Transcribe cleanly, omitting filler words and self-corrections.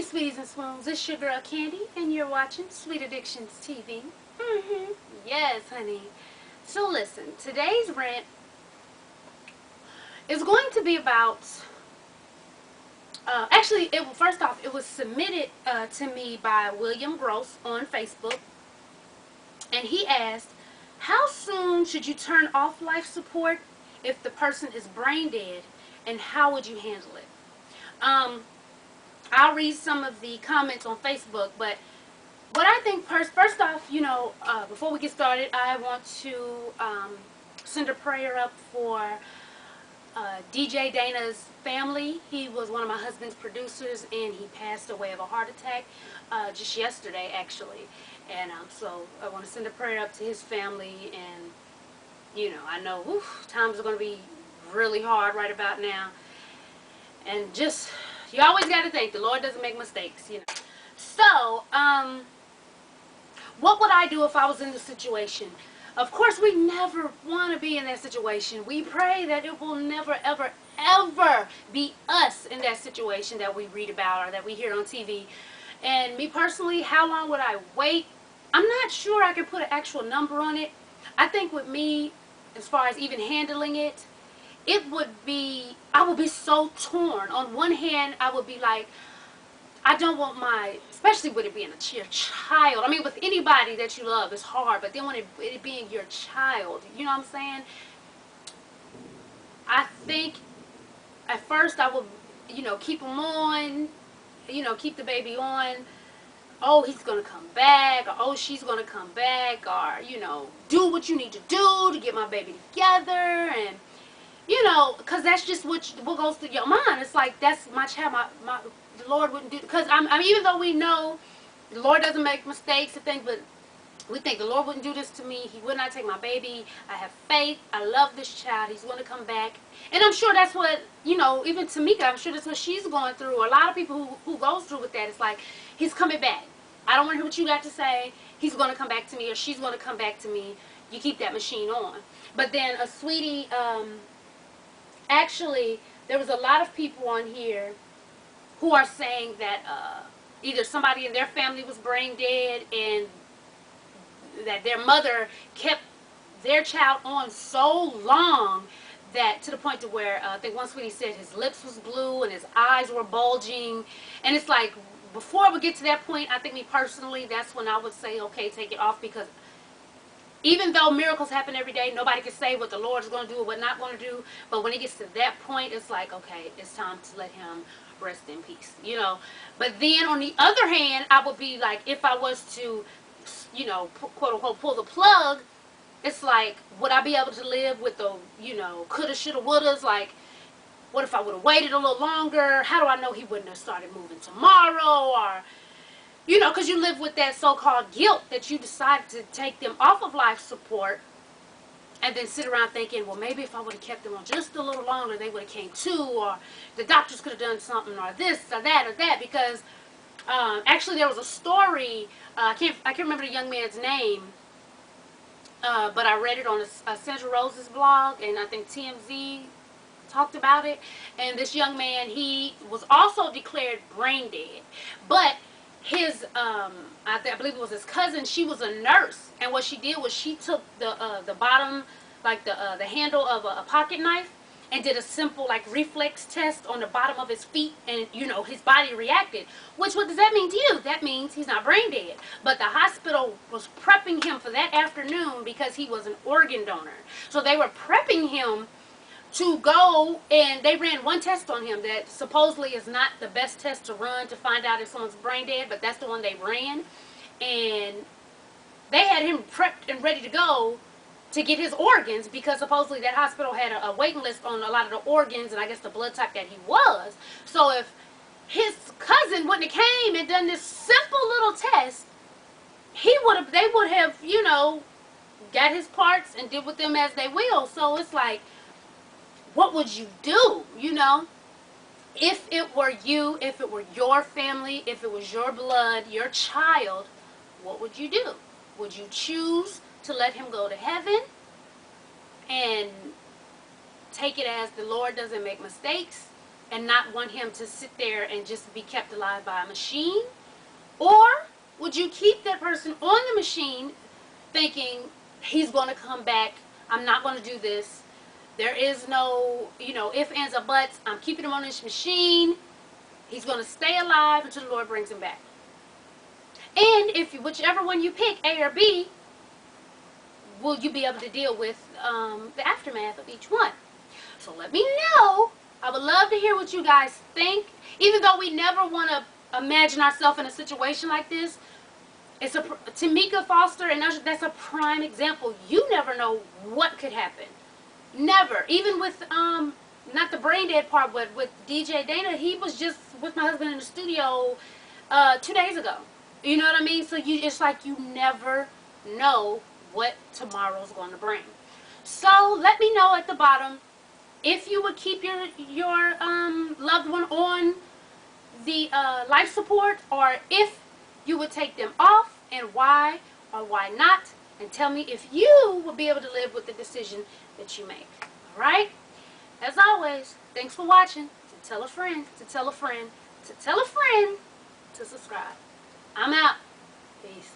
sweeties and swoons. It's your girl Candy, and you're watching Sweet Addictions TV. Yes, honey. So listen, today's rant is going to be about. First off, it was submitted to me by William Gross on Facebook, and he asked, "How soon should you turn off life support if the person is brain dead, and how would you handle it?" I'll read some of the comments on Facebook, but what I think first off, before we get started, I want to send a prayer up for DJ Dana's family. He was one of my husband's producers, and he passed away of a heart attack just yesterday, actually. And so I want to send a prayer up to his family, and I know times are going to be really hard right about now, and just you always got to think the Lord doesn't make mistakes, So, what would I do if I was in the situation? Of course, we never want to be in that situation. We pray that it will never, ever, ever be us in that situation that we read about or that we hear on TV. And me personally, how long would I wait? I'm not sure I can put an actual number on it. I think with me, as far as even handling it, I would be so torn. On one hand, I would be like, I don't want especially with it being your child. I mean, with anybody that you love, it's hard. But then when it being your child, you know what I'm saying? I think at first I would, keep him on, keep the baby on. Oh, he's going to come back, or oh, she's going to come back, or, do what you need to do to get my baby together, and, because that's just what goes through your mind. It's like, that's my child, the Lord wouldn't do, because even though we know the Lord doesn't make mistakes and things, but we think the Lord wouldn't do this to me. He would not take my baby. I have faith. I love this child. He's going to come back. And I'm sure that's what, even Tamika, I'm sure that's what she's going through. Or a lot of people who goes through with that. It's like, he's coming back. I don't want to hear what you got to say. He's going to come back to me, or she's going to come back to me. You keep that machine on. But then a sweetie, actually, there was a lot of people on here who are saying that either somebody in their family was brain dead, and that their mother kept their child on so long that to the point to where I think one sweetie said his lips was blue and his eyes were bulging. And it's like, before we get to that point, I think me personally, that's when I would say, okay, take it off, because even though miracles happen every day, nobody can say what the Lord's going to do or what not going to do. But when it gets to that point, it's like, okay, it's time to let him rest in peace, But then on the other hand, I would be like, if I was to, quote unquote, pull the plug, it's like, would I be able to live with the, coulda, shoulda, wouldas? Like, what if I would have waited a little longer? How do I know he wouldn't have started moving tomorrow? Or, because you live with that so-called guilt that you decided to take them off of life support, and then sit around thinking, well, maybe if I would have kept them on just a little longer, they would have came to, or the doctors could have done something, or this, or that, because actually there was a story, I can't remember the young man's name, but I read it on Sandra Rose's blog, and I think TMZ talked about it. And this young man, he was also declared brain dead, but his I believe it was his cousin, she was a nurse, and what she did was she took the bottom, like the handle of a pocket knife, and did a simple like reflex test on the bottom of his feet, and his body reacted. What does that mean to you? That means he's not brain dead. But the hospital was prepping him for that afternoon because he was an organ donor. So they were prepping him to go, and they ran one test on him that supposedly is not the best test to run to find out if someone's brain dead, but that's the one they ran. And they had him prepped and ready to go to get his organs, because supposedly that hospital had a waiting list on a lot of the organs and I guess the blood type that he was. So if his cousin wouldn't have came and done this simple little test, they would have, got his parts and did with them as they will. So it's like, what would you do, If it were you, if it were your family, if it was your blood, your child, what would you do? Would you choose to let him go to heaven and take it as the Lord doesn't make mistakes? and not want him to sit there and just be kept alive by a machine? Or would you keep that person on the machine thinking he's going to come back, I'm not going to do this, there is no, if, ands, or buts, I'm keeping him on this machine, he's going to stay alive until the Lord brings him back. And if whichever one you pick, A or B, will you be able to deal with the aftermath of each one? So let me know. I would love to hear what you guys think. Even though we never want to imagine ourselves in a situation like this, it's a Tamika Foster, and that's a prime example. You never know what could happen. Never. Even with not the brain dead part, but with DJ Dana, he was just with my husband in the studio 2 days ago. You know what I mean? So it's like you never know what tomorrow's going to bring. So let me know at the bottom if you would keep your loved one on the life support, or if you would take them off, and why or why not, and tell me if you will be able to live with the decision that you make. Alright? As always, thanks for watching. To tell a friend, to tell a friend, to tell a friend to subscribe. I'm out. Peace.